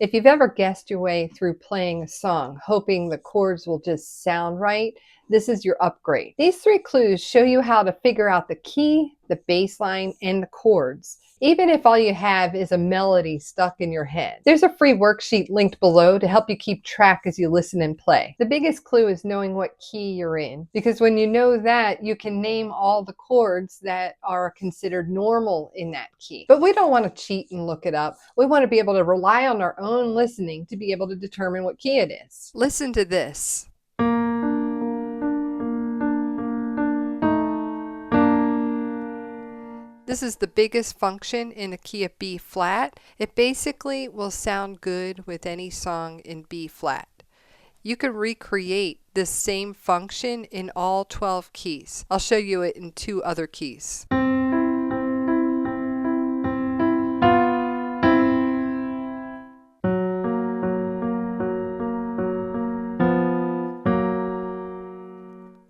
If you've ever guessed your way through playing a song, hoping the chords will just sound right, this is your upgrade. These 3 clues show you how to figure out the key, the bass line, and the chords, even if all you have is a melody stuck in your head. There's a free worksheet linked below to help you keep track as you listen and play. The biggest clue is knowing what key you're in, because when you know that, you can name all the chords that are considered normal in that key. But we don't want to cheat and look it up. We want to be able to rely on our own listening to be able to determine what key it is. Listen to this. This is the biggest function in a key of B flat. It basically will sound good with any song in B flat. You can recreate this same function in all 12 keys. I'll show you it in 2 other keys.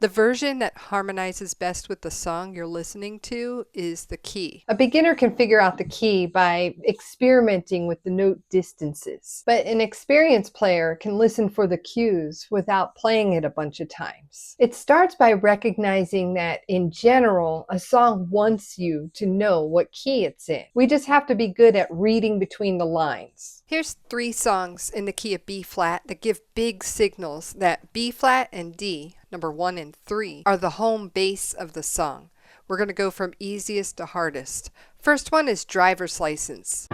The version that harmonizes best with the song you're listening to is the key. A beginner can figure out the key by experimenting with the note distances, but an experienced player can listen for the cues without playing it a bunch of times. It starts by recognizing that, in general, a song wants you to know what key it's in. We just have to be good at reading between the lines. Here's 3 songs in the key of B flat that give big signals that B flat and D, number 1 and 3, are the home base of the song. We're going to go from easiest to hardest. First one is Driver's License.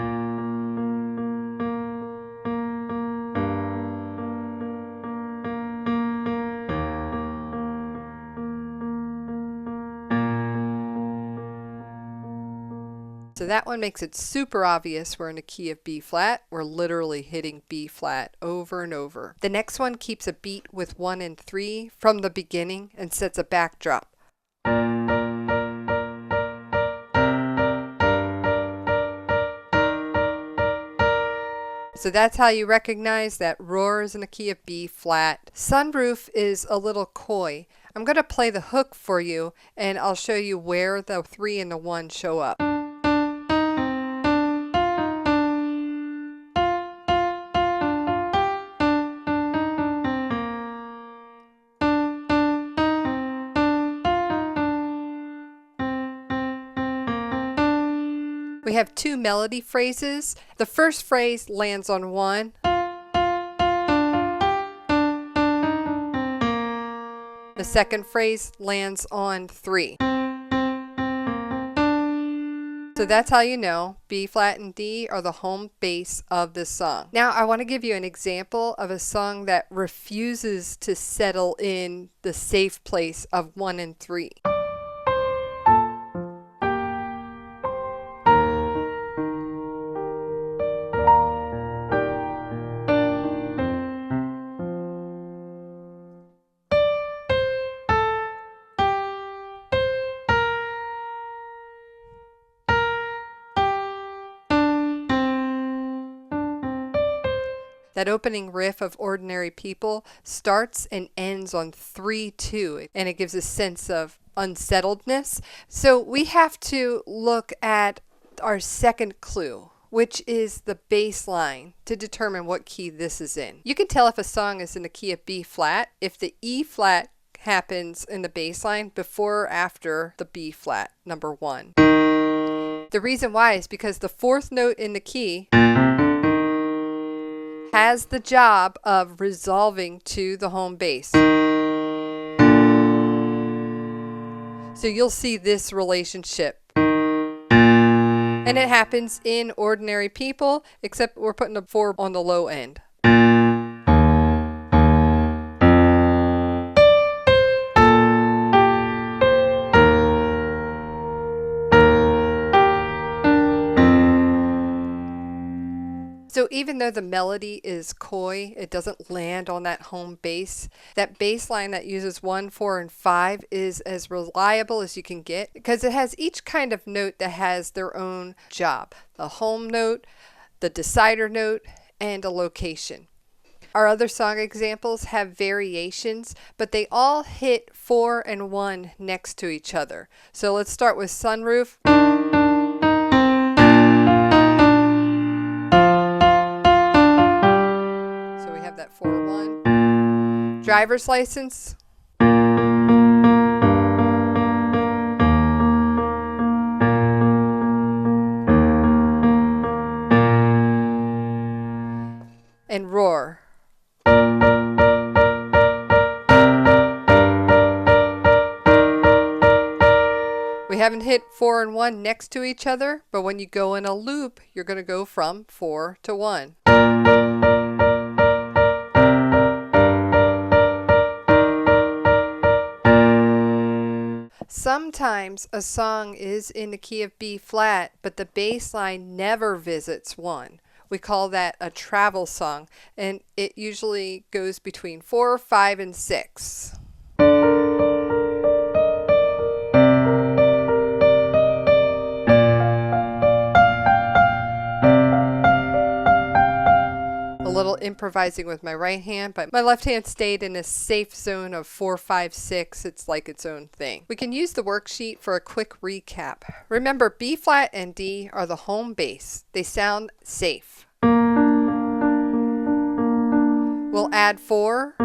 So that one makes it super obvious we're in a key of B flat. We're literally hitting B flat over and over. The next one keeps a beat with 1 and 3 from the beginning and sets a backdrop. So that's how you recognize that Roar is in a key of B flat. Sunroof is a little coy. I'm going to play the hook for you and I'll show you where the 3 and the 1 show up. We have 2 melody phrases. The first phrase lands on 1. The second phrase lands on 3. So that's how you know B flat and D are the home base of this song. Now I want to give you an example of a song that refuses to settle in the safe place of 1 and 3. That opening riff of Ordinary People starts and ends on 3-2, and it gives a sense of unsettledness. So we have to look at our second clue, which is the bass line, to determine what key this is in. You can tell if a song is in a key of B flat if the E flat happens in the bass line before or after the B flat, number 1. The reason why is because the 4th note in the key has the job of resolving to the home bass. So you'll see this relationship. And it happens in Ordinary People, except we're putting a 4 on the low end. So even though the melody is coy, it doesn't land on that home bass. That bass line that uses 1, 4, and 5 is as reliable as you can get because it has each kind of note that has their own job. The home note, the decider note, and a location. Our other song examples have variations, but they all hit 4 and 1 next to each other. So let's start with Sunroof. driver's license, and roar. We haven't hit 4 and 1 next to each other, but when you go in a loop, you're going to go from 4 to 1. Sometimes a song is in the key of B flat, but the bass line never visits 1. We call that a travel song, and it usually goes between 4, 5, and 6. A little improvising with my right hand, but my left hand stayed in a safe zone of 4, 5, 6. It's like its own thing. We can use the worksheet for a quick recap. Remember, B flat and D are the home bass. They sound safe. We'll add 4.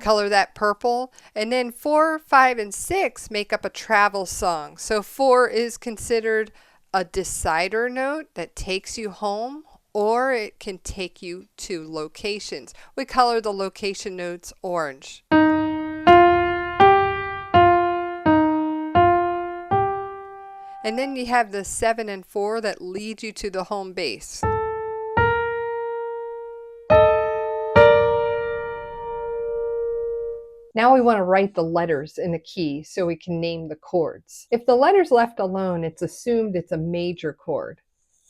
Color that purple, and then 4, 5, and 6 make up a travel song. So 4 is considered a decider note that takes you home, or it can take you to locations. We color the location notes orange. And then you have the 7 and 4 that lead you to the home base. Now we want to write the letters in the key so we can name the chords. If the letter's left alone, it's assumed it's a major chord.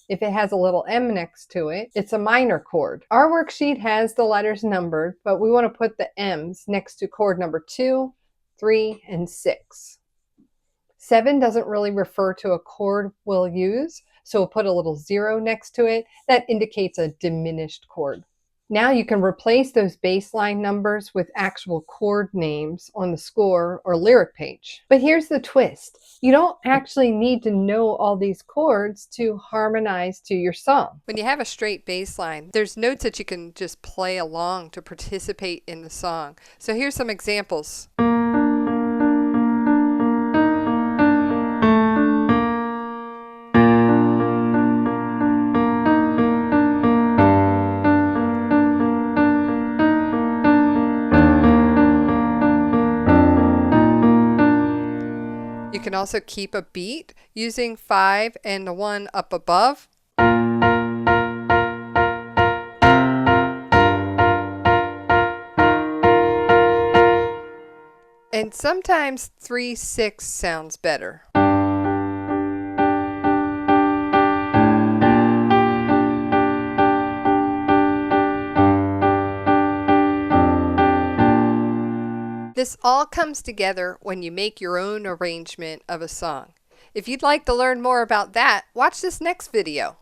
If it has a little M next to it, it's a minor chord. Our worksheet has the letters numbered, but we want to put the M's next to chord number 2, 3, and 6. 7 doesn't really refer to a chord we'll use, so we'll put a little 0 next to it. That indicates a diminished chord. Now you can replace those bassline numbers with actual chord names on the score or lyric page. But here's the twist. You don't actually need to know all these chords to harmonize to your song. When you have a straight bass line, there's notes that you can just play along to participate in the song. So here's some examples. You can also keep a beat using 5 and the 1 up above. And sometimes 3, 6 sounds better. This all comes together when you make your own arrangement of a song. If you'd like to learn more about that, watch this next video.